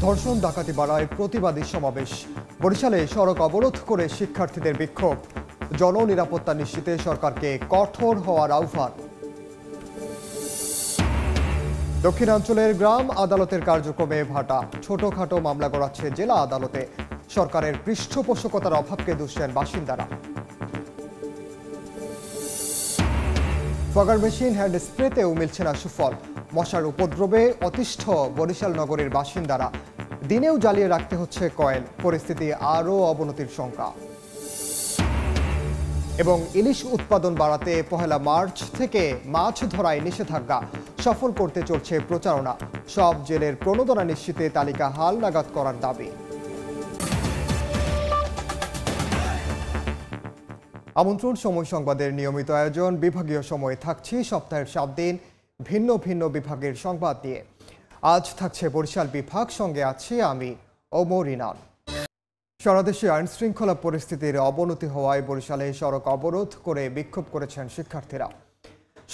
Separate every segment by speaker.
Speaker 1: ধর্ষণ ডাকাতি বাড়ায় প্রতিবাদী সমাবেশ। বরিশালে সড়ক অবরোধ করে শিক্ষার্থীদের বিক্ষোভ। জননিরাপত্তা নিশ্চিতে সরকারকে কঠোর হওয়ার আহ্বান। দক্ষিণাঞ্চলের গ্রাম আদালতের কার্যক্রমে ভাটা। ছোটখাটো মামলা গড়াচ্ছে জেলা আদালতে। সরকারের পৃষ্ঠপোষকতার অভাবকে দুষছেন বাসিন্দারা। ফগার মেশিন হ্যান্ড স্প্রেতেও মিলছে না সুফল। মশার উপদ্রবে অতিষ্ঠ বরিশাল নগরীর বাসিন্দারা। দিনেও জ্বালিয়ে রাখতে হচ্ছে কয়েল। পরিস্থিতি আরও অবনতির শঙ্কা। এবং ইলিশ উৎপাদন বাড়াতে 1 মার্চ থেকে মাছ ধরায় নিষেধাজ্ঞা সফল করতে চলছে প্রচারণা। সব জেলের প্রণোদনা নিশ্চিতে তালিকা হালনাগাদ করার দাবি। আমন্ত্রণ সময় সংবাদের নিয়মিত আয়োজন। বিভাগীয় সময়ে থাকছি সপ্তাহের 7 দিন ভিন্ন ভিন্ন বিভাগের সংবাদ নিয়ে। আজ থাকছে বরিশাল বিভাগ, সঙ্গে আছি আমি ওমর ইনান। সারা দেশে আইন শৃঙ্খলা পরিস্থিতির অবনতি হওয়ায় বরিশালে সড়ক অবরোধ করে বিক্ষোভ করেছেন শিক্ষার্থীরা।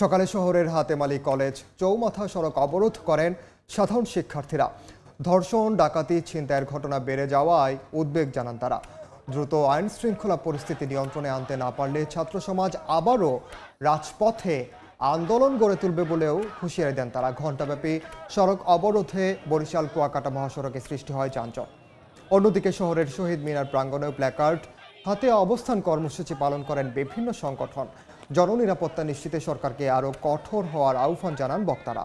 Speaker 1: সকালে শহরের হাতেমালি কলেজ চৌমাথা সড়ক অবরোধ করেন সাধারণ শিক্ষার্থীরা। ধর্ষণ, ডাকাতি, ছিনতাইয়ের ঘটনা বেড়ে যাওয়ায় উদ্বেগ জানান তারা। দ্রুত আইন শৃঙ্খলা পরিস্থিতি নিয়ন্ত্রণে আনতে না পারলে ছাত্র সমাজ আবারও রাজপথে আন্দোলন গড়ে তুলবে বলেও হুঁশিয়ারি দেন তারা। ঘণ্টাব্যাপী সড়ক অবরোধে বরিশাল কুয়াকাটা মহাসড়কে সৃষ্টি হয় যানজট। অন্যদিকে শহরের শহীদ মিনার প্রাঙ্গণেও প্ল্যাকার্ড হাতে অবস্থান কর্মসূচি পালন করেন বিভিন্ন সংগঠন। জননিরাপত্তা নিশ্চিতে সরকারকে আরও কঠোর হওয়ার আহ্বান জানান বক্তারা।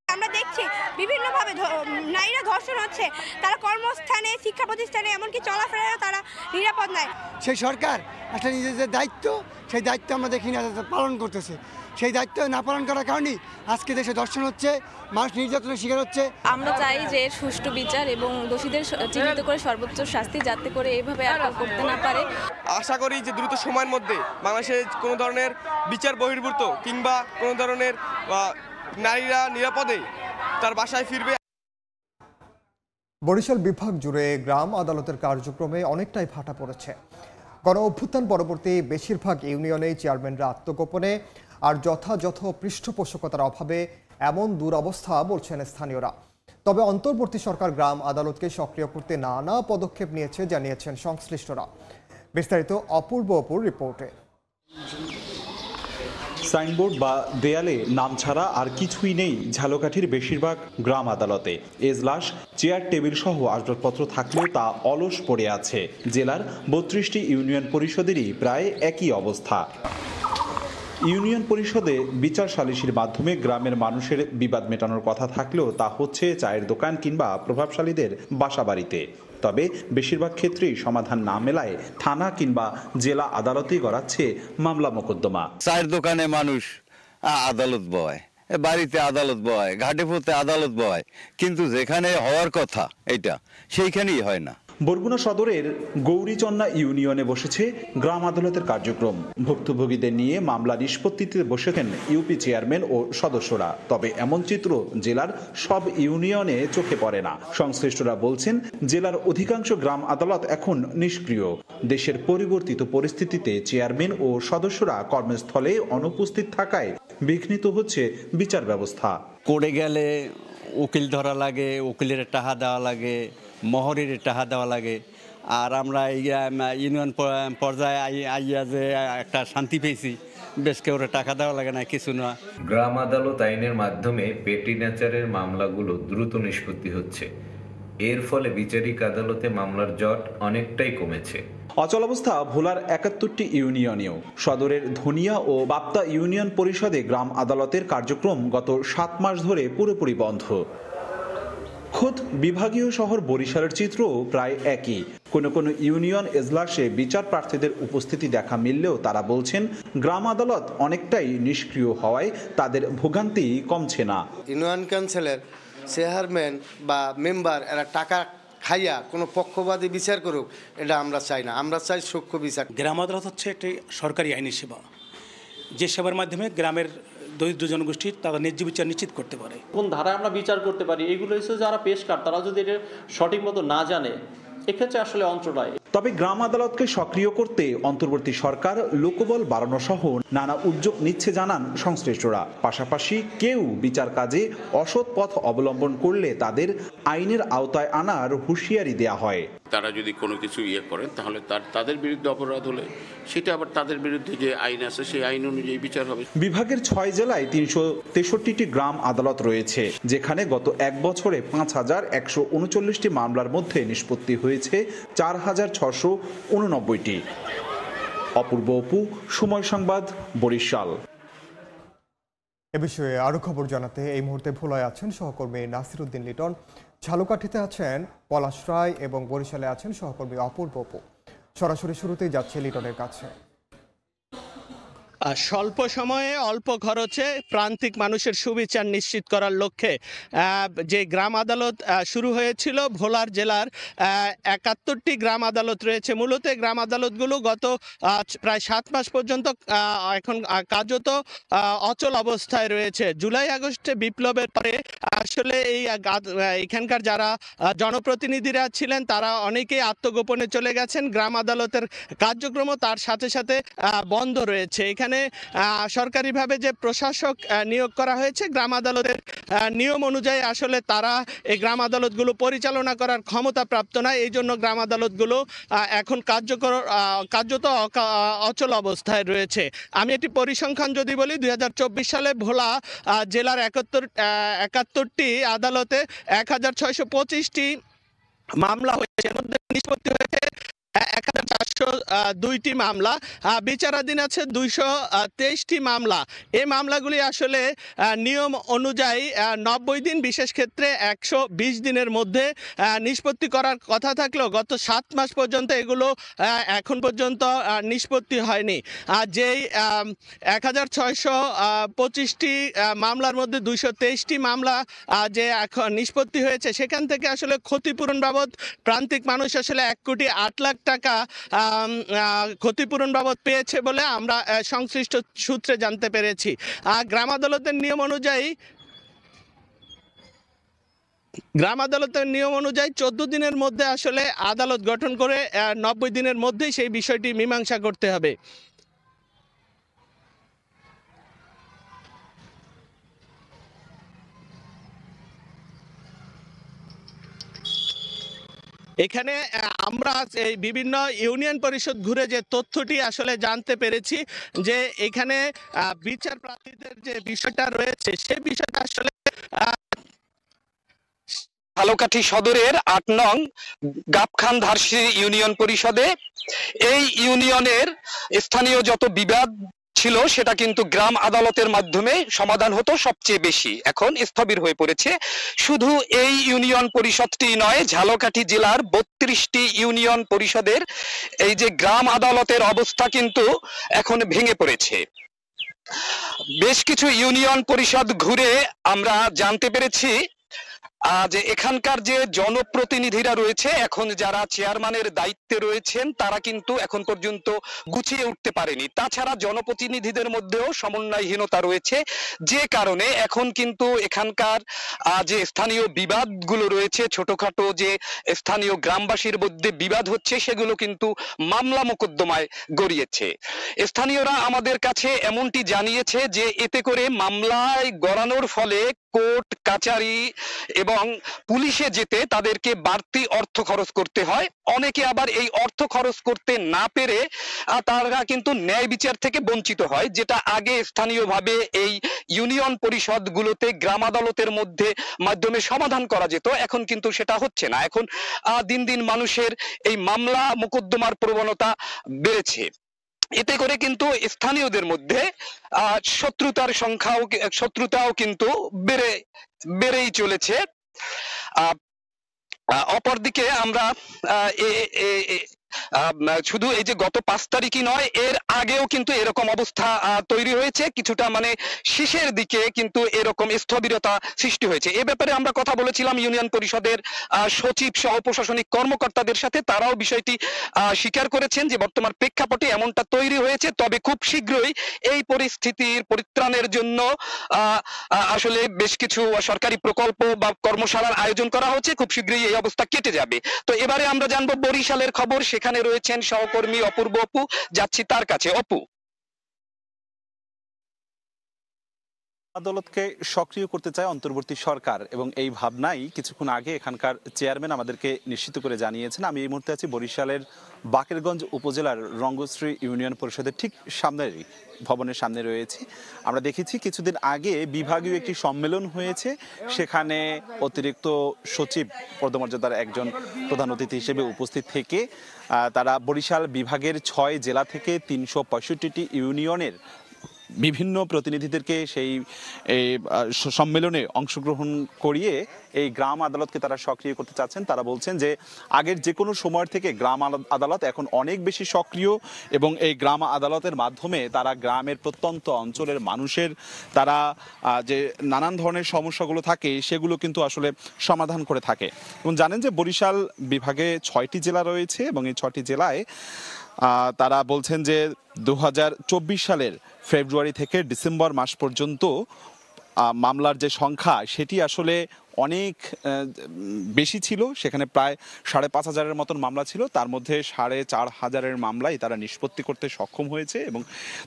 Speaker 2: আমরা দেখছি বিভিন্নভাবে নারীরা ধর্ষণ হচ্ছে, তারা কর্মস্থানে, শিক্ষা প্রতিষ্ঠানে, এমনকি চলাফেরাও তারা নিরাপদ নয়।
Speaker 3: সেই সরকার একটা নিজেদের দায়িত্ব, সেই দায়িত্ব আমরা দেখি না পালন করতেছে। সেই দায়িত্ব না পালন করার কারণেই আজকে দেশে ধর্ষণ হচ্ছে, মানুষ নির্যাতনের শিকার হচ্ছে।
Speaker 4: আমরা চাই যে সুষ্ঠু বিচার এবং দোষীদের চিহ্নিত করে সর্বোচ্চ শাস্তি, যাতে করে এইভাবে আর করতে না পারে।
Speaker 5: আশা করি যে দ্রুত সময়ের মধ্যে বাংলাদেশে কোনো ধরনের বিচার বহির্ভূত কিংবা কোনো ধরনের নারীরা নিরাপদে তার বাসায় ফিরবে।
Speaker 1: বরিশাল বিভাগ জুড়ে গ্রাম আদালতের কার্যক্রমে অনেকটাই ভাটা পড়েছে। গণ অভ্যুত্থান পরবর্তী বেশিরভাগ ইউনিয়নেই চেয়ারম্যানরা আত্মগোপনে আর যথাযথ পৃষ্ঠপোষকতার অভাবে এমন দুরবস্থা বলছেন স্থানীয়রা। তবে অন্তর্বর্তী সরকার গ্রাম আদালতকে সক্রিয় করতে নানা পদক্ষেপ নিয়েছে জানিয়েছেন সংশ্লিষ্টরা। বিস্তারিত অপূর্ব রিপোর্টে।
Speaker 6: সাইনবোর্ড বা দেয়ালে নাম ছাড়া আর কিছুই নেই ঝালকাঠির বেশিরভাগ গ্রাম আদালতে। এজলাস, চেয়ার টেবিল সহ আসবাবপত্র থাকলেও তা অলস পড়ে আছে। জেলার 32টি ইউনিয়ন পরিষদেরই প্রায় একই অবস্থা। ইউনিয়ন পরিষদে বিচার সালিসির মাধ্যমে গ্রামের মানুষের বিবাদ মেটানোর কথা থাকলেও তা হচ্ছে চায়ের দোকান কিংবা প্রভাবশালীদের বাসাবাড়িতে। তবে বেশিরভাগ ক্ষেত্রেই সমাধান না মেলায় থানা কিংবা জেলা আদালতেই গড়াচ্ছে মামলা মোকদ্দমা।
Speaker 7: চায়ের দোকানে মানুষ আদালত বয়, বাড়িতে আদালত বয়, ঘাটে পথে আদালত বয়, কিন্তু যেখানে হওয়ার কথা এটা সেইখানেই হয় না।
Speaker 6: বরগুনা সদরের গৌরীচন্না ইউনিয়নে বসেছে গ্রাম আদালতের কার্যক্রম। ভুক্তভোগীদের নিয়ে মামলা নিষ্পত্তিতে বসেছেন ইউপি চেয়ারম্যান ও সদস্যরা। তবে এমন চিত্র জেলার সব ইউনিয়নে চোখে পড়ে না। সংশ্লিষ্টরা বলছেন, জেলার অধিকাংশ গ্রাম আদালত এখন নিষ্ক্রিয়। দেশের পরিবর্তিত পরিস্থিতিতে চেয়ারম্যান ও সদস্যরা কর্মস্থলে অনুপস্থিত থাকায় বিঘ্নিত হচ্ছে বিচার ব্যবস্থা।
Speaker 7: কোর্টে গেলে উকিল ধরা লাগে, উকিলের টাকা দেওয়া লাগে, মহরের টাকা দেওয়া লাগে। আর আমরা ইউনিয়ন পর্যায়ে আইয়া যে একটা শান্তি পেয়েছি, বেশ কেউ টাকা দেওয়া লাগে না, কিছু না।
Speaker 8: গ্রাম আদালত আইনের মাধ্যমে পেটি নেচারের মামলাগুলো দ্রুত নিষ্পত্তি হচ্ছে। এর ফলে বিচারিক আদালতে মামলার জট অনেকটাই কমেছে।
Speaker 6: অচলাবস্থা ভোলার 71টি ইউনিয়নেও। সদরের ধনিয়া ও বাপ্তা ইউনিয়ন পরিষদে গ্রাম আদালতের কার্যক্রম গত 7 মাস ধরে পুরোপুরি বন্ধ। খোদ বিভাগীয় শহর বরিশালের চিত্রও প্রায় একই। কোনো ইউনিয়ন এজলাসে বিচার প্রার্থীদের উপস্থিতি দেখা মিললেও তারা বলছেন, গ্রাম আদালত অনেকটাই নিষ্ক্রিয় হওয়ায় তাদের ভোগান্তি কমছে না।
Speaker 3: ইউনিয়ন কাউন্সিলের চেয়ারম্যান বা মেম্বার এরা টাকা খাইয়া কোনো পক্ষবাদী বিচার করুক, এটা আমরা চাই না। আমরা চাই সূক্ষ্ম বিচার।
Speaker 9: গ্রাম আদালত হচ্ছে একটি সরকারি আইনি সেবা, যে সেবার মাধ্যমে গ্রামের দরিদ্র জনগোষ্ঠীর তারা ন্যায্য বিচার নিশ্চিত করতে পারে।
Speaker 10: কোন ধারায় আমরা বিচার করতে পারি, এগুলো হচ্ছে যারা পেশকার তারা যদি এটা সঠিক মতো না জানে, এক্ষেত্রে আসলে অন্তরায়।
Speaker 6: তবে গ্রাম আদালতকে সক্রিয় করতে অন্তর্বর্তী সরকার লোকবল বাড়ানো সহ নানা উদ্যোগ নিচ্ছে জানান সংশ্লিষ্টরা। পাশাপাশি কেউ বিচার কাজে অসৎ পথ অবলম্বন করলে তাদের আইনের আওতায় আনার হুঁশিয়ারি দেয়া হয়।
Speaker 10: তারা যদি কোনো কিছু করেন তাহলে তাদের বিরুদ্ধে অপরাধ হলে সেটা আবার তাদের বিরুদ্ধে যে আইন আছে সেই আইন অনুযায়ী বিচার হবে। বিভাগের
Speaker 6: 6 জেলায় 363টি গ্রাম আদালত রয়েছে, যেখানে গত এক বছরে 5,139টি মামলার মধ্যে নিষ্পত্তি হয়েছে 4,689টি। অপূর্ব অপু, সময় সংবাদ, বরিশাল।
Speaker 1: এ বিষয়ে আরো খবর জানাতে এই মুহূর্তে ভোলায় আছেন সহকর্মী নাসিরউদ্দিন লিটন, ঝালকাঠিতে আছেন পলাশ রায় এবং বরিশালে আছেন সহকর্মী অপূর্ব অপু। সরাসরি শুরুতেই যাচ্ছে লিটনের কাছে।
Speaker 11: স্বল্প সময়ে অল্প খরচে প্রান্তিক মানুষের সুবিচার নিশ্চিত করার লক্ষ্যে যে গ্রাম আদালত শুরু হয়েছিল, ভোলার জেলার 71টি গ্রাম আদালত রয়েছে। মূলত গ্রাম আদালতগুলো গত প্রায় 7 মাস পর্যন্ত এখন কার্যত অচল অবস্থায় রয়েছে। জুলাই আগস্টে বিপ্লবের পরে আসলে এখানকার যারা জনপ্রতিনিধিরা ছিলেন তারা অনেকেই আত্মগোপনে চলে গেছেন। গ্রাম আদালতের কার্যক্রম তার সাথে সাথে বন্ধ রয়েছে। এখানে সরকারিভাবে যে প্রশাসক নিয়োগ করা হয়েছে, গ্রাম আদালতের নিয়ম অনুযায়ী আসলে তারা এই গ্রাম আদালতগুলো পরিচালনা করার ক্ষমতা প্রাপ্ত নয়। এই জন্য গ্রাম আদালতগুলো এখন কার্যত অচল অবস্থায় রয়েছে। আমি একটি পরিসংখ্যান যদি বলি, 2024 সালে ভোলা জেলার 71টি আদালতে 1,625টি মামলা হয়েছে, এর মধ্যে নিষ্পত্তি হয়েছে 1,402টি মামলা, বিচারাধীন আছে 223টি মামলা। এই মামলাগুলি আসলে নিয়ম অনুযায়ী 90 দিন, বিশেষ ক্ষেত্রে 120 দিনের মধ্যে নিষ্পত্তি করার কথা থাকলেও গত 7 মাস পর্যন্ত এগুলো এখন পর্যন্ত নিষ্পত্তি হয়নি। যেই 1,625টি মামলার মধ্যে 223টি মামলা যে এখন নিষ্পত্তি হয়েছে, সেখান থেকে আসলে ক্ষতিপূরণ বাবদ প্রান্তিক মানুষ আসলে 1,08,00,000 টাকা ক্ষতিপূরণ বাবদ পেয়েছে বলে আমরা সংশ্লিষ্ট সূত্রে জানতে পেরেছি। গ্রাম আদালতের নিয়ম অনুযায়ী 14 দিনের মধ্যে আসলে আদালত গঠন করে 90 দিনের মধ্যেই সেই বিষয়টি মীমাংসা করতে হবে। এখানে আমরা এই বিভিন্ন ইউনিয়ন পরিষদ ঘুরে যে তথ্যটি আসলে জানতে পেরেছি যে এখানে বিচার প্রার্থীদের যে বিষয়টা রয়েছে সেই বিষয়টা আসলে
Speaker 12: ঝালকাঠি সদরের 8 নং গাবখান ধারসি ইউনিয়ন পরিষদে এই ইউনিয়নের স্থানীয় যত বিবাদ ছিল সেটা কিন্তু গ্রাম আদালতের মাধ্যমে সমাধান হতো সবচেয়ে বেশি, এখন স্থবির হয়ে পড়েছে। শুধু এই ইউনিয়ন পরিষদটি নয়, ঝালকাঠি জেলার 32টি ইউনিয়ন পরিষদের এই যে গ্রাম আদালতের অবস্থা কিন্তু এখন ভেঙে পড়েছে। বেশ কিছু ইউনিয়ন পরিষদ ঘুরে আমরা জানতে পেরেছি যে এখানকার যে জনপ্রতিনিধিরা রয়েছে, এখন যারা চেয়ারম্যানের দায়িত্বে রয়েছেন, তারা কিন্তু এখন পর্যন্ত গুছিয়ে উঠতে পারেনি। তাছাড়া জনপ্রতিনিধিদের মধ্যেও সমন্বয়হীনতা রয়েছে, যে কারণে এখন কিন্তু এখানকার যে স্থানীয় বিবাদগুলো রয়েছে, ছোটখাটো যে স্থানীয় গ্রামবাসীর মধ্যে বিবাদ হচ্ছে, সেগুলো কিন্তু মামলা মোকদ্দমায় গড়িয়েছে। স্থানীয়রা আমাদের কাছে এমনটি জানিয়েছে যে এতে করে মামলায় গড়ানোর ফলে কোর্ট কাচারি এবং পুলিশে যেতে তাদেরকে বাড়তি অর্থ খরচ করতে হয়। অনেকে আবার এই অর্থ খরচ করতে না পেরে তারা কিন্তু ন্যায় বিচার থেকে বঞ্চিত হয়, যেটা আগে স্থানীয়ভাবে এই ইউনিয়ন পরিষদগুলোতে গ্রাম আদালতের মাধ্যমে সমাধান করা যেত, এখন কিন্তু সেটা হচ্ছে না। এখন দিন দিন মানুষের এই মামলা মোকদ্দমার প্রবণতা বেড়েছে। এতে করে কিন্তু স্থানীয়দের মধ্যে শত্রুতাও কিন্তু বেড়েই চলেছে। অপরদিকে আমরা শুধু এই যে গত 5 তারিখই নয়, এর আগেও কিন্তু এরকম অবস্থা তৈরি হয়েছে, কিছুটা মানে শেষের দিকে কিন্তু এরকম স্থবিরতা সৃষ্টি হয়েছে। এ ব্যাপারে আমরা কথা বলেছিলাম ইউনিয়ন পরিষদের সচিব সহ প্রশাসনিক কর্মকর্তাদের সাথে, তারাও বিষয়টি স্বীকার করেছেন যে বর্তমান প্রেক্ষাপটে এমনটা তৈরি হয়েছে। তবে খুব শীঘ্রই এই পরিস্থিতির পরিত্রাণের জন্য আসলে বেশ কিছু সরকারি প্রকল্প বা কর্মশালার আয়োজন করা হচ্ছে, খুব শীঘ্রই এই অবস্থা কেটে যাবে। তো এবারে আমরা জানবো বরিশালের খবর। এখানে রয়েছেন সহকর্মী অপূর্ব অপু, যাচ্ছি তার কাছে। অপু,
Speaker 6: আদালতকে সক্রিয় করতে চায় অন্তর্বর্তী সরকার এবং এই ভাবনাই কিছুক্ষণ আগে এখানকার চেয়ারম্যান আমাদেরকে নিশ্চিত করে জানিয়েছেন। আমি এই মুহূর্তে আছি বরিশালের বাকেরগঞ্জ উপজেলার রঙ্গশ্রী ইউনিয়ন পরিষদের ঠিক সামনেই ভবনের সামনে রয়েছে। আমরা দেখেছি কিছুদিন আগে বিভাগীয় একটি সম্মেলন হয়েছে, সেখানে অতিরিক্ত সচিব পদমর্যাদার একজন প্রধান অতিথি হিসেবে উপস্থিত থেকে তারা বরিশাল বিভাগের 6 জেলা থেকে 365টি ইউনিয়নের বিভিন্ন প্রতিনিধিদেরকে সেই সম্মেলনে অংশগ্রহণ করিয়ে এই গ্রাম আদালতকে তারা সক্রিয় করতে চাচ্ছেন। তারা বলছেন যে আগের যে কোনো সময় থেকে গ্রাম আদালত এখন অনেক বেশি সক্রিয় এবং এই গ্রাম আদালতের মাধ্যমে তারা গ্রামের প্রত্যন্ত অঞ্চলের মানুষের তারা যে নানান ধরনের সমস্যাগুলো থাকে সেগুলো কিন্তু আসলে সমাধান করে থাকে। এবং জানেন যে বরিশাল বিভাগে 6টি জেলা রয়েছে এবং এই 6টি জেলায় তারা বলছেন যে 2024 সালের ফেব্রুয়ারি থেকে ডিসেম্বর মাস পর্যন্ত মামলার যে সংখ্যা সেটি আসলে অনেক বেশি ছিল। সেখানে প্রায় 5,500-এর মতন মামলা ছিল, তার মধ্যে 4,500-এর মামলাই তারা নিষ্পত্তি করতে সক্ষম হয়েছে। এবং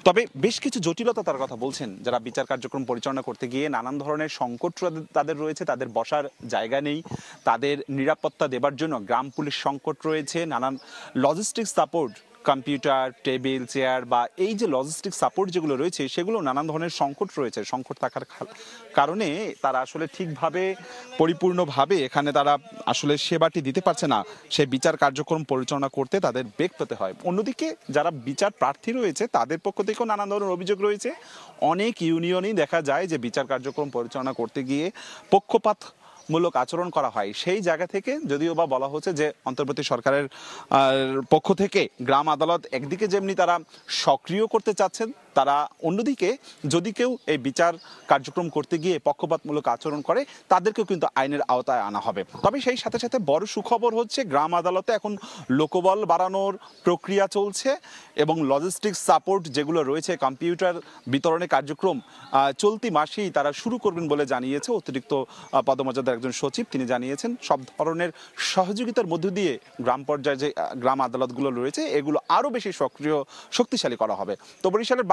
Speaker 6: তবে বেশ কিছু জটিলতা তার কথা বলছেন, যারা বিচার কার্যক্রম পরিচালনা করতে গিয়ে নানান ধরনের সংকট তাদের রয়েছে, তাদের বসার জায়গা নেই, তাদের নিরাপত্তা দেবার জন্য গ্রাম পুলিশ সংকট রয়েছে, নানান logistic support, computer, table, chair বা এই যে লজিস্টিক সাপোর্ট যেগুলো রয়েছে সেগুলো নানান ধরনের সংকট রয়েছে। সংকট থাকার কারণে তারা আসলে ঠিকভাবে পরিপূর্ণভাবে এখানে তারা আসলে সেবাটি দিতে পারছে না। সেই বিচার কার্যক্রম পরিচালনা করতে তাদের বেগ পেতে হয়। অন্যদিকে যারা বিচার প্রার্থী রয়েছে তাদের পক্ষ থেকেও নানান ধরনের অভিযোগ রয়েছে। অনেক ইউনিয়নেই দেখা যায় যে বিচার কার্যক্রম পরিচালনা করতে গিয়ে পক্ষপাত মূলক আচরণ করা হয়। সেই জায়গা থেকে যদিও বা বলা হচ্ছে যে অন্তর্বর্তী সরকারের পক্ষ থেকে গ্রাম আদালত একদিকে যেমনি তারা সক্রিয় করতে চাচ্ছেন, তারা অন্যদিকে যদি কেউ এই বিচার কার্যক্রম করতে গিয়ে পক্ষপাতমূলক আচরণ করে তাদেরকেও কিন্তু আইনের আওতায় আনা হবে। তবে সেই সাথে সাথে বড় সুখবর হচ্ছে গ্রাম আদালতে এখন লোকবল বাড়ানোর প্রক্রিয়া চলছে এবং লজিস্টিক্স সাপোর্ট যেগুলো রয়েছে, কম্পিউটার বিতরণের কার্যক্রম চলতি মাসেই তারা শুরু করবেন বলে জানিয়েছে অতিরিক্ত পদমর্যাদার একজন সচিব। তিনি জানিয়েছেন সব ধরনের সহযোগিতার মধ্য দিয়ে গ্রাম পর্যায়ে যে গ্রাম আদালতগুলো রয়েছে এগুলো আরও বেশি সক্রিয় শক্তিশালী করা হবে। তো বরিশালের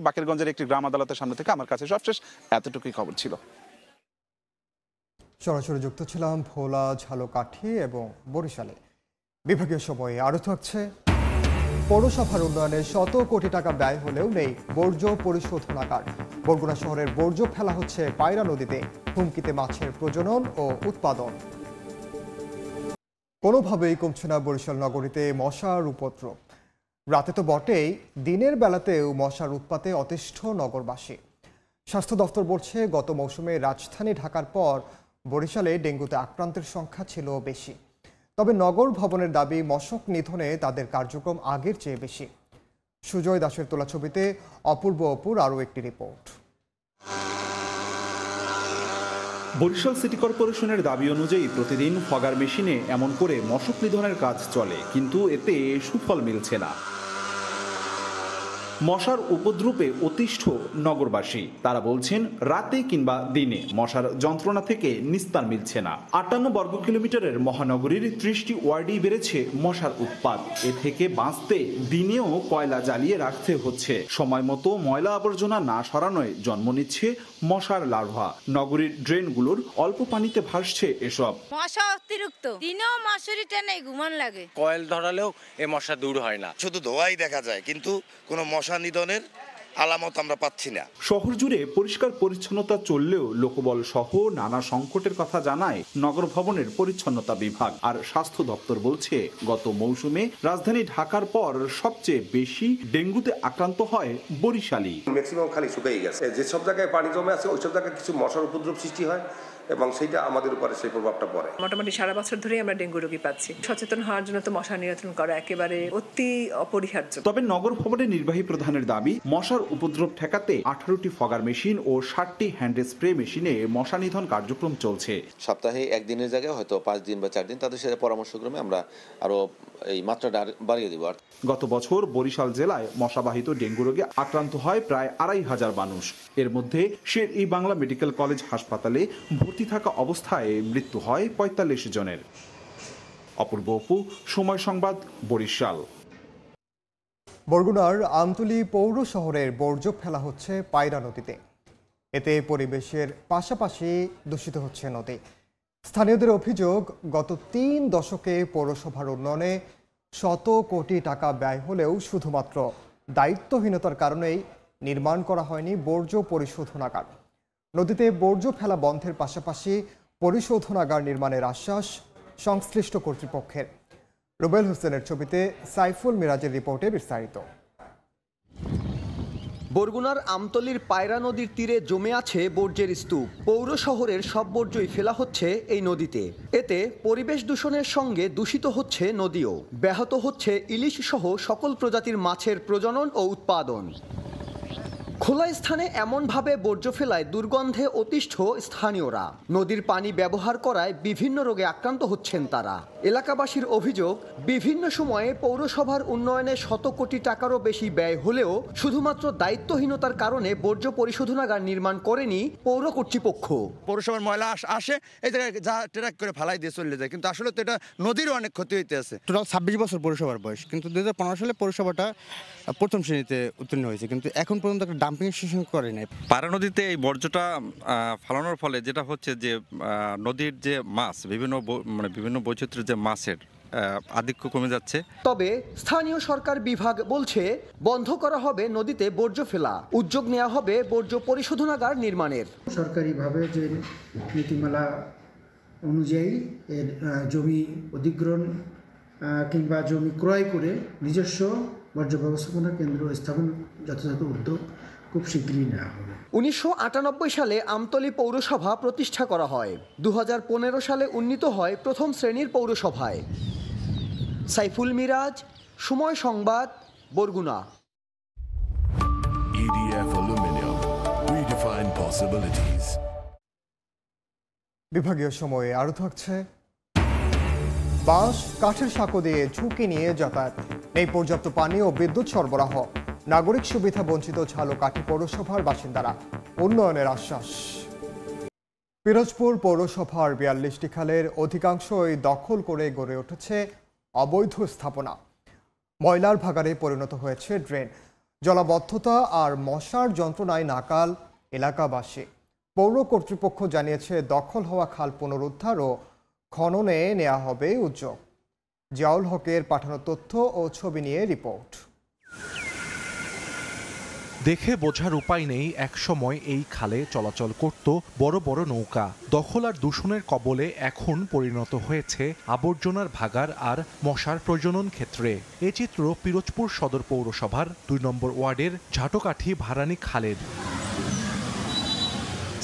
Speaker 6: বাকেরগঞ্জের একটি গ্রাম আদালতের সামনে থেকে আমার কাছে সবশেষ এতটুকুই খবর ছিল।
Speaker 1: সরাসরি যুক্ত ছিলাম ভোলা, ঝালকাঠি এবং বরিশালে। বিভাগীয় সময়ে আরও থাকছে পৌরসভার উন্নয়নে শত কোটি টাকা ব্যয় হলেও নেই বর্জ্য পরিশোধনাগার। বরগুনা শহরের বর্জ্য ফেলা হচ্ছে পায়রা নদীতে, হুমকিতে মাছের প্রজনন ও উৎপাদন। কোনোভাবেই কমছে না বরিশাল নগরীতে মশার উপদ্রব। রাতে তো বটেই, দিনের বেলাতেও মশার উৎপাতে অতিষ্ঠ নগরবাসী। স্বাস্থ্য দপ্তর বলছে গত মৌসুমে রাজধানী ঢাকার পর বরিশালে ডেঙ্গুতে আক্রান্তের সংখ্যা ছিল বেশি। তবে নগর ভবনের দাবি মশক নিধনে তাদের কার্যক্রম আগের চেয়ে বেশি। সুজয় দাসের তোলা ছবিতে অপূর্ব অপুর আরও একটি রিপোর্ট।
Speaker 6: বরিশাল সিটি কর্পোরেশনের দাবি অনুযায়ী প্রতিদিন ফগার মেশিনে এমন করে মশক নিধনের কাজ চলে, কিন্তু এতে সুফল মিলছে না। মশার উপদ্রবে অতিষ্ঠ নগরবাসী। তারা বলছেন রাতে কিংবা দিনে মশার যন্ত্রণা থেকে নিস্তার মিলছে না। 58 বর্গ কিলোমিটারের মহানগরীর 30টি ওয়ার্ডেই বেড়েছে মশার উৎপাত। এ থেকে বাঁচতে দিনেও কয়লা জ্বালিয়ে রাখতে হচ্ছে। সময় মতো ময়লা আবর্জনা না সরানোয় জন্ম নিচ্ছে মশার লার্ভা। নগরীর ড্রেনগুলোর অল্প পানিতে ভাসছে এসব
Speaker 13: মশা। অতিরিক্ত দিনেও মশারি টেনে ঘুমান লাগে। কয়েল ধরালেও এ মশা দূর হয় না,
Speaker 14: শুধু ধোঁয়াই দেখা যায়, কিন্তু কোনো মশা নিধনের আলামত আমরা পাচ্ছি না।
Speaker 6: শহর জুড়ে পরিষ্কার পরিচ্ছন্নতা চললেও লোকবল সহ নানা সংকটের কথা জানায় নগর ভবনের পরিচ্ছন্নতা বিভাগ। আর স্বাস্থ্য দপ্তর বলছে গত মৌসুমে রাজধানী ঢাকার পর সবচেয়ে বেশি ডেঙ্গুতে আক্রান্ত হয় বরিশালী।
Speaker 15: ম্যাক্সিমাম খালি শুকিয়ে গেছে, যেসব জায়গায় পানি জমে আছে ওইসব জায়গায় কিছু মশার উপদ্রব সৃষ্টি হয় এবং সেইটা আমাদের উপরে সেই প্রভাবটা পড়ে।
Speaker 16: মোটামুটি সারা বছর ধরেই আমরা ডেঙ্গু রোগী পাচ্ছি। সচেতন হওয়ার জন্য তো মশা নিয়ন্ত্রণ করা একেবারে অতি অপরিহার্য।
Speaker 6: তবে নগর ভবনের নির্বাহী প্রধানের দাবি মশার উপদ্রব ঠেকাতে 18টি ফগার মেশিন ও 60টি হ্যান্ড স্প্রে মেশিনে মশা নিধন কার্যক্রম চলছে।
Speaker 17: সপ্তাহে একদিনের জায়গায় হয়তো 5 দিন বা 4 দিন তাদের সাথে পরামর্শক্রমে আমরা আরো এই মাত্রাটা বাড়িয়ে দিব।
Speaker 6: গত বছর বরিশাল জেলায় মশাবাহিত ডেঙ্গু রোগে আক্রান্ত হয় প্রায় 2,500 মানুষ। এর মধ্যে শের-ই-বাংলা মেডিকেল কলেজ হাসপাতালে ভর্তি থাকা অবস্থায় মৃত্যু হয় 45 জনের। অপূর্ব অপু, সময় সংবাদ, বরিশাল।
Speaker 1: বরগুনার আমতলী পৌর শহরের বর্জ্য ফেলা হচ্ছে পায়রা নদীতে। এতে পরিবেশের পাশাপাশি দূষিত হচ্ছে নদী। স্থানীয়দের অভিযোগ, গত 3 দশকে পৌরসভার উন্নয়নে শত কোটি টাকা ব্যয় হলেও শুধুমাত্র দায়িত্বহীনতার কারণেই নির্মাণ করা হয়নি বর্জ্য পরিশোধনাগার। নদীতে বর্জ্য ফেলা বন্ধের পাশাপাশি পরিশোধনাগার নির্মাণের আশ্বাস সংশ্লিষ্ট কর্তৃপক্ষের। রুবেল হোসেনের ছবিতে সাইফুল মিরাজের রিপোর্টে বিস্তারিত।
Speaker 18: বরগুনার আমতলীর পায়রা নদীর তীরে জমে আছে বর্জ্যের স্তূপ। পৌর শহরের সব বর্জ্যই ফেলা হচ্ছে এই নদীতে। এতে পরিবেশ দূষণের সঙ্গে দূষিত হচ্ছে নদীও। ব্যাহত হচ্ছে ইলিশ সহ সকল প্রজাতির মাছের প্রজনন ও উৎপাদন। খোলা স্থানে এমনভাবে বর্জ্য ফেলায় দুর্গন্ধে অতিষ্ঠ স্থানীয়রা। নদীর পানি ব্যবহার করায় বিভিন্ন রোগে আক্রান্ত হচ্ছেন তারা। এলাকাবাসীর অভিযোগ, বিভিন্ন সময়ে পৌরসভার উন্নয়নে শত কোটি টাকারও বেশি ব্যয় হলেও শুধুমাত্র দায়িত্বহীনতার কারণে বর্জ্য পরিশোধনাগার নির্মাণ করেনি পৌর কর্তৃপক্ষ।
Speaker 19: পৌরসভার ময়লা আসে এই জায়গায় যা ট্রাক করে ফালাই দিয়ে চলে যায়, কিন্তু আসলে তো এটা নদীরও অনেক ক্ষতি হইতে আছে।
Speaker 20: টোটাল 26 বছর পৌরসভার বয়স, কিন্তু 2015 সালে পৌরসভাটা প্রথম শ্রেণীতে উত্তীর্ণ হয়েছে, কিন্তু এখন পর্যন্ত একটা ডাম্পিং স্টেশন করে নাই।
Speaker 21: পায়রা নদীতে এই বর্জ্যটা ফালানোর ফলে যেটা হচ্ছে যে নদীর যে মাছ বিভিন্ন বৈচিত্র্যের যে মাছের আধিক্য কমে যাচ্ছে।
Speaker 18: তবে স্থানীয় সরকার বিভাগ বলছে বন্ধ করা হবে নদীতে বর্জ্য ফেলা, উদ্যোগ নেওয়া হবে বর্জ্য পরিশোধনাগার নির্মাণের।
Speaker 22: সরকারিভাবে যে নীতিমালা অনুযায়ী এর জমি অধিগ্রহণ কিংবা জমি ক্রয় করে নিজস্ব বর্জ্য ব্যবস্থাপনা কেন্দ্র স্থাপন যথাযথ উদ্যোগ খুব শীঘ্রই নেওয়া হবে।
Speaker 18: 1998 সালে আমতলী পৌরসভা প্রতিষ্ঠা করা হয়। 2015 সালে উন্নীত হয় প্রথম শ্রেণীর পৌরসভায়। সাইফুল মিরাজ, সময় সংবাদ, Barguna.
Speaker 23: EDF Aluminium, redefine possibilities.
Speaker 1: বিভাগীয় সময়ে আরও থাকছে, বাঁশ কাঠের সাঁকো দিয়ে ঝুঁকি নিয়ে যাতায়াত, নেই পর্যাপ্ত পানি ও বিদ্যুৎ সরবরাহ, নাগরিক সুবিধা বঞ্চিত ঝালকাঠি পৌরসভার বাসিন্দারা, উন্নয়নের আশ্বাস। পিরোজপুর পৌরসভার 42টি খালের অধিকাংশই দখল করে গড়ে উঠেছে অবৈধ স্থাপনা। ময়লার ভাগাড়ে পরিণত হয়েছে ড্রেন। জলাবদ্ধতা আর মশার যন্ত্রণায় নাকাল এলাকাবাসী। পৌর কর্তৃপক্ষ জানিয়েছে দখল হওয়া খাল পুনরুদ্ধার ও খননে নেওয়া হবে উদ্যোগ। জিয়াউল হকের পাঠানো তথ্য ও ছবি নিয়ে রিপোর্ট।
Speaker 24: দেখে বোঝার উপায় নেই, একসময় এই খালে চলাচল করত বড় বড় নৌকা। দখল আর দূষণের কবলে এখন পরিণত হয়েছে আবর্জনার ভাগাড় আর মশার প্রজনন ক্ষেত্রে। এ চিত্র পিরোজপুর সদর পৌরসভার 2 নম্বর ওয়ার্ডের ঝাটকাঠি ভারানী খালের।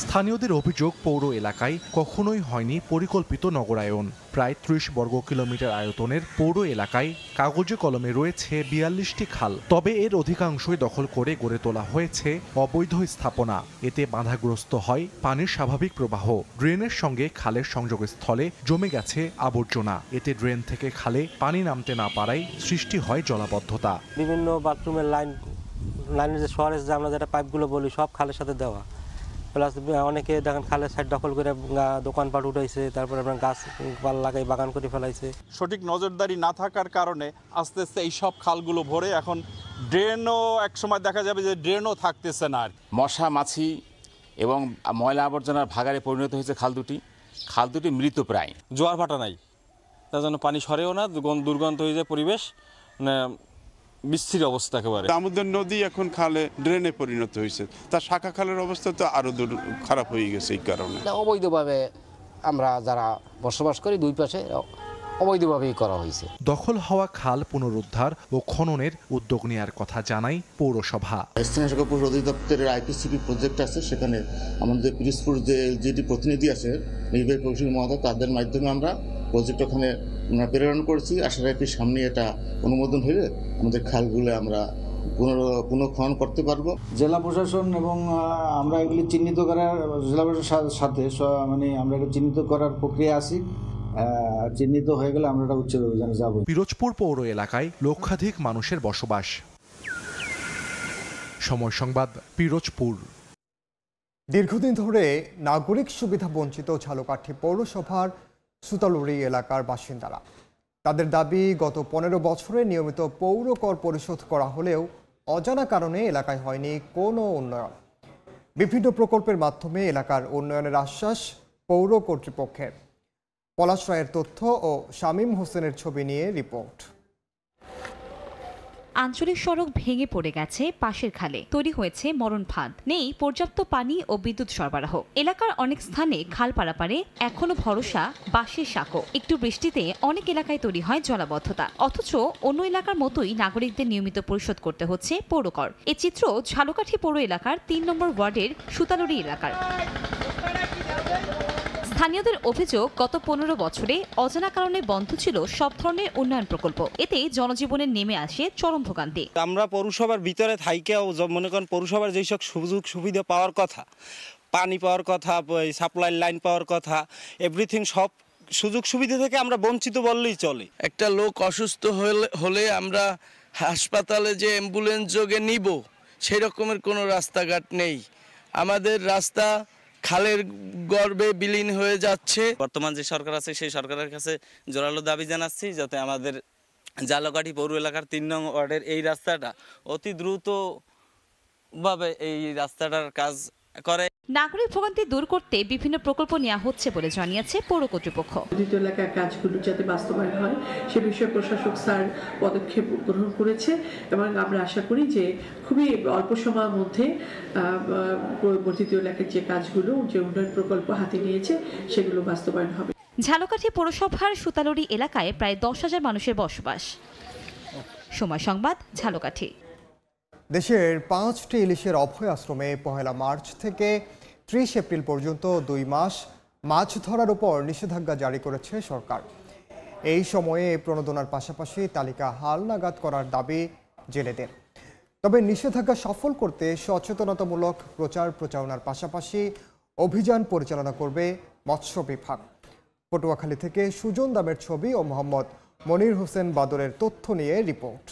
Speaker 24: স্থানীয়দের অভিযোগ, পৌর এলাকায় কখনোই হয়নি পরিকল্পিত নগরায়ন। প্রায় 30 বর্গ কিলোমিটার আয়তনের পৌর এলাকায় কাগজে কলমে রয়েছে 42টি খাল। তবে এর অধিকাংশই দখল করে গড়ে তোলা হয়েছে অবৈধ স্থাপনা। এতে বাধাগ্রস্ত হয় পানির স্বাভাবিক প্রবাহ। ড্রেনের সঙ্গে খালের সংযোগস্থলে জমে গেছে আবর্জনা। এতে ড্রেন থেকে খালে পানি নামতে না পারায় সৃষ্টি হয় জলাবদ্ধতা।
Speaker 25: বিভিন্ন বাথরুমের লাইনের যে সরেজ যে আমরা যেটা পাইপগুলো বলি, সব খালের সাথে দেওয়া। প্লাস অনেকে দেখেন খালের সাইড দখল করে দোকানপাট উঠাইছে, তারপরে আপনার গাছ লাগাই বাগান করে ফেলাইছে।
Speaker 26: সঠিক নজরদারি না থাকার কারণে আস্তে আস্তে এই সব খালগুলো ভরে এখন ড্রেনও একসময় দেখা যাবে যে ড্রেনও থাকতেছে না।
Speaker 27: মশা মাছি এবং ময়লা আবর্জনার ভাগাড়ে পরিণত হয়েছে খাল দুটি মৃত প্রায়।
Speaker 28: জোয়ার ভাটা নাই, তার জন্য পানি সরেও না, দুর্গন্ধ হয়ে যায়, পরিবেশ বিস্তৃত অবস্থা একেবারে।
Speaker 29: দামোদর নদী এখন খালে ড্রেনে পরিণত হয়েছে, তার শাখা খালের অবস্থা তো আরো খারাপ হয়ে গেছে। এই কারণে
Speaker 30: অবৈধভাবে আমরা যারা বসবাস করি দুই পাশে অবৈধভাবেই করা হয়েছে।
Speaker 24: দখল হওয়া খাল পুনরুদ্ধার ও খননের উদ্যোগ নেওয়ার কথা জানাই পৌরসভা।
Speaker 31: স্থানীয় সরকার পরিষদ অধিদপ্তরের আইপিসিপি প্রজেক্ট আছে, সেখানে আমাদের পিরোজপুর যে এলজিডি প্রতিনিধি আছে, নির্বাহী প্রকৌশলী মহোদয়, তাদের মাধ্যমে আমরা প্রজেক্ট ওখানে প্রেরণ করছি। আশা রাখি সামনে এটা অনুমোদন হলে আমাদের খালগুলো আমরা পুনঃখনন করতে পারবো।
Speaker 32: জেলা প্রশাসন এবং আমরা এগুলি চিহ্নিত করার, জেলা প্রশাসনের সাথে আমরা এটা চিহ্নিত করার প্রক্রিয়া আছি। চিহ্নিত হয়ে গেলে আমরা এটা উচ্ছেদ অভিযানে যাব।
Speaker 24: পিরোজপুর পৌর এলাকায় লক্ষাধিক মানুষের বসবাস। সময় সংবাদ, পিরোজপুর।
Speaker 1: দীর্ঘদিন ধরে নাগরিক সুবিধা বঞ্চিত ঝালকাঠি পৌরসভার সুতালুরি এলাকার বাসিন্দারা। তাদের দাবি, গত 15 বছরে নিয়মিত পৌর কর পরিশোধ করা হলেও অজানা কারণে এলাকায় হয়নি কোনো উন্নয়ন। বিভিন্ন প্রকল্পের মাধ্যমে এলাকার উন্নয়নের আশ্বাস পৌর কর্তৃপক্ষের। পলাশ রায়ের তথ্য ও শামীম হোসেনের ছবি নিয়ে রিপোর্ট।
Speaker 2: আঞ্চলিক সড়ক ভেঙে পড়ে গেছে পাশের খালে, তৈরি হয়েছে মরণ ফাঁদ, নেই পর্যাপ্ত পানি ও বিদ্যুৎ সরবরাহ। এলাকার অনেক স্থানে খাল পারাপারে এখনো ভরসা বাঁশের সাঁকো। একটু বৃষ্টিতে অনেক এলাকায় তৈরি হয় জলাবদ্ধতা, অথচ অন্য এলাকার মতোই নাগরিকদের নিয়মিত পরিশোধ করতে হচ্ছে পৌরকর। এ চিত্র ঝালকাঠি পৌর এলাকার 3 নম্বর ওয়ার্ডের সুতালুরি এলাকার। স্থানীয়দের অভিযোগ, গত 15 বছরে অজানা কারণে বন্ধ ছিল সব ধরনের উন্নয়ন প্রকল্প। এতে জনজীবনে নেমে আসে চরম ভোগান্তি।
Speaker 28: আমরা পৌরসভার ভিতরে থাইকেও মনে করেন পৌরসভার যেসব সুযোগ সুবিধা পাওয়ার কথা, পানি পাওয়ার কথা, সাপ্লাই লাইন পাওয়ার কথা, এভরিথিং সব সুযোগ সুবিধা থেকে আমরা বঞ্চিত বললেই চলে।
Speaker 3: একটা লোক অসুস্থ হলে আমরা হাসপাতালে যে অ্যাম্বুলেন্স যোগে নিব সেই রকমের কোনো রাস্তাঘাট নেই। আমাদের রাস্তা খালের গর্ভে বিলীন হয়ে যাচ্ছে।
Speaker 28: বর্তমান যে সরকার আছে সেই সরকারের কাছে জোরালো দাবি জানাচ্ছি যাতে আমাদের ঝালকাঠি পৌর এলাকার 3 নং ওয়ার্ডের এই রাস্তাটা অতি দ্রুতভাবে এই রাস্তাটার কাজ করে।
Speaker 2: নাগরিক ভোগান্তি দূর করতে বিভিন্ন প্রকল্প নেওয়া হচ্ছে বলে জানিয়েছে পৌর কর্তৃপক্ষ।
Speaker 4: দ্বিতীয় এলাকার কাজগুলো যাতে বাস্তবায়ন হয় সে বিষয়ে প্রশাসক স্যার পদক্ষেপ গ্রহণ করেছে এবং আমরা আশা করি যে খুবই অল্প সময়ের মধ্যে দ্বিতীয় এলাকার যে কাজগুলো, যে উন্নয়ন প্রকল্প হাতে নিয়েছে সেগুলো বাস্তবায়ন হবে।
Speaker 2: ঝালকাঠি পৌরসভার সুতালুরি এলাকায় প্রায় 10,000 মানুষের বসবাস। সময় সংবাদ, ঝালকাঠি।
Speaker 1: দেশের 5টি ইলিশের অভয় আশ্রমে 1 মার্চ থেকে 30 এপ্রিল পর্যন্ত 2 মাস মাছ ধরার উপর নিষেধাজ্ঞা জারি করেছে সরকার। এই সময়ে প্রণোদনার পাশাপাশি তালিকা হালনাগাদ করার দাবি জেলেদের। তবে নিষেধাজ্ঞা সফল করতে সচেতনতামূলক প্রচারণার পাশাপাশি অভিযান পরিচালনা করবে মৎস্য বিভাগ। পটুয়াখালী থেকে সুজন দামের ছবি ও মোহাম্মদ মনির হোসেন বাদরের তথ্য নিয়ে রিপোর্ট।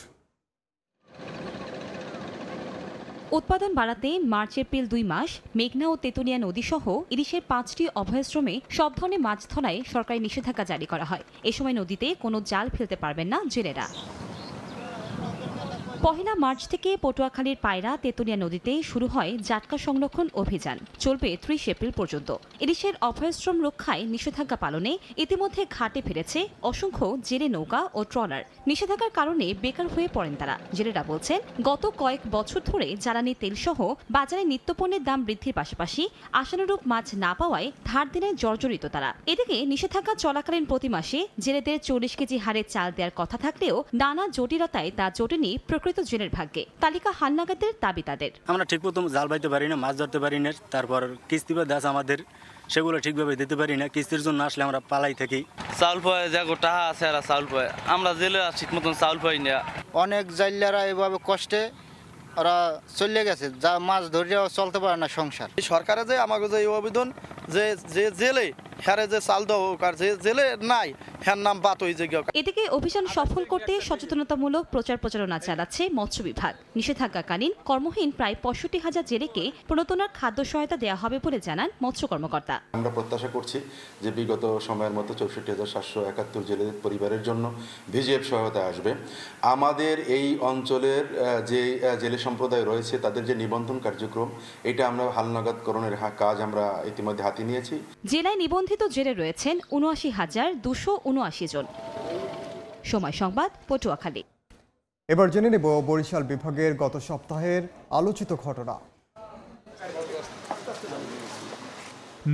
Speaker 2: উৎপাদন বাড়াতে মার্চ এপ্রিল 2 মাস মেঘনা ও তেতুলিয়া নদী সহ ইলিশের 5টি অভয়াশ্রমে সব ধরনের মাছ ধরায় সরকারি নিষেধাজ্ঞা জারি করা হয়। এ সময় নদীতে কোনো জাল ফেলতে পারবেন না জেলেরা। 1 মার্চ থেকে পটুয়াখালীর পায়রা তেতুলিয়া নদীতে শুরু হয় জাটকা সংরক্ষণ অভিযান, চলবে 30 এপ্রিল পর্যন্ত। ইলিশের অভয়াশ্রম রক্ষায় নিষেধাজ্ঞা পালনে ইতিমধ্যে ঘাটে ফিরেছে অসংখ্য জেলে নৌকা ও ট্রলার। নিষেধাজ্ঞার কারণে বেকার হয়ে পড়েন তারা। জেলেরা বলছেন, গত কয়েক বছর ধরে জ্বালানি তেল সহ বাজারে নিত্যপণ্যের দাম বৃদ্ধির পাশাপাশি আশানুরূপ মাছ না পাওয়ায় ধার দিনে জর্জরিত তারা। এদিকে নিষেধাজ্ঞা চলাকালীন প্রতি মাসে জেলেদের 40 কেজি হারে চাল দেওয়ার কথা থাকলেও নানা জটিলতায় তা জোটেনি প্রকৃত জেলের ভাগ্যে। তালিকা হালনাগাদের দাবি তাদের।
Speaker 28: আমরা ঠিকমতো জাল বাইতে পারি না, মাছ ধরতে পারি না, তারপর কিস্তি বা দাস আমাদের সেগুলো ঠিকভাবে দিতে পারি না। কিস্তির জন্য আসলে আমরা পালাই থাকি। চাউল পায় যা টাকা আছে আর চাউল পায়, আমরা জেলে ঠিক মতন চাউল পাই না।
Speaker 32: অনেক জাইলারা এভাবে কষ্টে ওরা চলে গেছে, যা মাছ ধরিয়াও চলতে পারে না সংসার।
Speaker 28: সরকারে যে আমাকে যে আবেদন যে জেলে হ্যারে যে চাল দেওয়া হোক, আর যে জেলে নাই হ্যার নাম বাত হয়ে যে।
Speaker 2: এদিকে অভিযান সফল করতে সচেতনতামূলক প্রচারণা চালাচ্ছে মৎস্য বিভাগ। নিষেধাজ্ঞাকালীন কর্মহীন প্রায় 65,000 জেলেকে প্রণোদনার খাদ্য সহায়তা দেওয়া হবে বলে জানান মৎস্য কর্মকর্তা।
Speaker 5: আমরা প্রত্যাশা করছি যে বিগত সময়ের মতো 64,771 জেলেদের পরিবারের জন্য ভিজিএফ সহায়তা আসবে। আমাদের এই অঞ্চলের যে জেলে সম্প্রদায় রয়েছে তাদের যে নিবন্ধন কার্যক্রম, এটা আমরা হালনাগাদকরণের কাজ আমরা ইতিমধ্যে হাতে নিয়েছি।
Speaker 2: জেলায় নিবন্ধিত জেলে রয়েছেন ৭৯,279 জন। সময় সংবাদ, পটুয়াখালী।
Speaker 1: এবার জেনে নেব বরিশাল বিভাগের গত সপ্তাহের আলোচিত ঘটনা।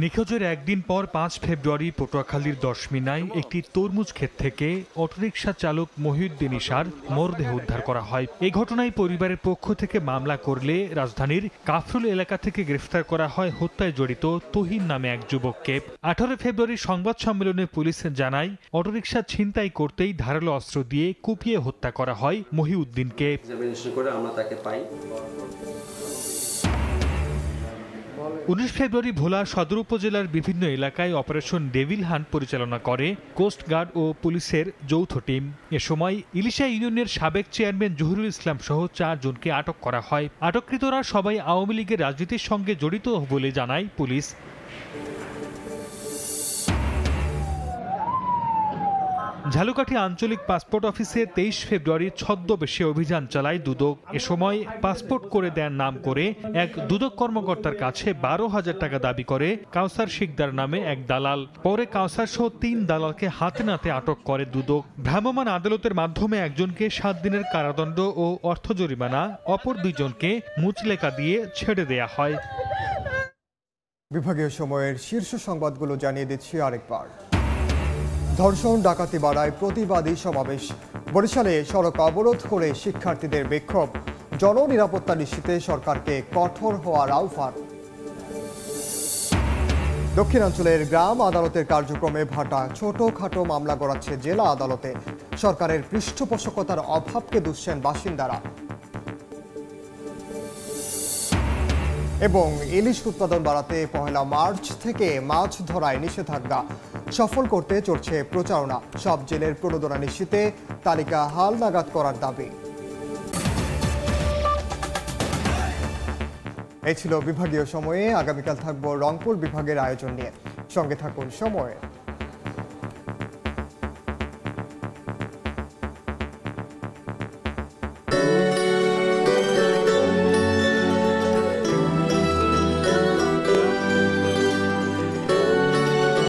Speaker 7: নিখোঁজের একদিন পর 5 ফেব্রুয়ারি পটুয়াখালীর দশমিনায় একটি তরমুজ ক্ষেত থেকে অটোরিকশা চালক মহিউদ্দিন ইশার মরদেহ উদ্ধার করা হয়। এই ঘটনায় পরিবারের পক্ষ থেকে মামলা করলে রাজধানীর কাফরুল এলাকা থেকে গ্রেফতার করা হয় হত্যায় জড়িত তহিন নামে এক যুবককে। 18 ফেব্রুয়ারি সংবাদ সম্মেলনে পুলিশ জানায়, অটোরিকশা ছিনতাই করতেই ধারালো অস্ত্র দিয়ে কুপিয়ে হত্যা করা হয় মহিউদ্দিনকে। 19 ফেব্রুয়ারি ভোলা সদর উপজেলার বিভিন্ন এলাকায় অপারেশন ডেভিল হান্ট পরিচালনা করে কোস্ট গার্ড ও পুলিশের যৌথ টিম। এ সময় ইলিশা ইউনিয়নের সাবেক চেয়ারম্যান জহুরুল ইসলাম সহ 4 জনকে আটক করা হয়। আটককৃতরা সবাই আওয়ামী লীগের রাজনীতির সঙ্গে জড়িত বলে জানায় পুলিশ। ঝালকাঠি আঞ্চলিক পাসপোর্ট অফিসে 23 ফেব্রুয়ারি ছদ্মবেশে অভিযান চালায় দুদক। এ সময় পাসপোর্ট করে দেওয়ার নাম করে এক দুদক কর্মকর্তার কাছে 12,000 টাকা দাবি করে কাউসার শিকদার নামে এক দালাল। পরে কাউসার সহ 3 দালালকে হাতে নাতে আটক করে দুদক। ভ্রাম্যমাণ আদালতের মাধ্যমে একজনকে 7 দিনের কারাদণ্ড ও অর্থ জরিমানা, অপর 2 জনকে মুচলেকা দিয়ে ছেড়ে দেয়া হয়।
Speaker 1: বিভাগীয় সময়ের শীর্ষ সংবাদগুলো জানিয়ে দিচ্ছি আরেকবার। ধর্ষণ ডাকাতি বাড়ায় প্রতিবাদী সমাবেশ। বরিশালে সড়ক অবরোধ করে শিক্ষার্থীদের বিক্ষোভ। জননিরাপত্তা নিশ্চিতে সরকারকে কঠোর হওয়ার আহ্বান। দক্ষিণাঞ্চলের গ্রাম আদালতের কার্যক্রমে ভাটা। ছোটখাটো মামলা গড়াচ্ছে জেলা আদালতে। সরকারের পৃষ্ঠপোষকতার অভাবকে দুষছেন বাসিন্দারা। এবং ইলিশ উৎপাদন বাড়াতে 1 মার্চ থেকে মাছ ধরায় নিষেধাজ্ঞা সফল করতে চলছে প্রচারণা। সব জেলের প্রণোদনা নিশ্চিতে তালিকা হালনাগাদ করার দাবি। এই ছিল বিভাগীয় সময়ে। আগামীকাল থাকবো রংপুর বিভাগের আয়োজন নিয়ে। সঙ্গে থাকুন সময়।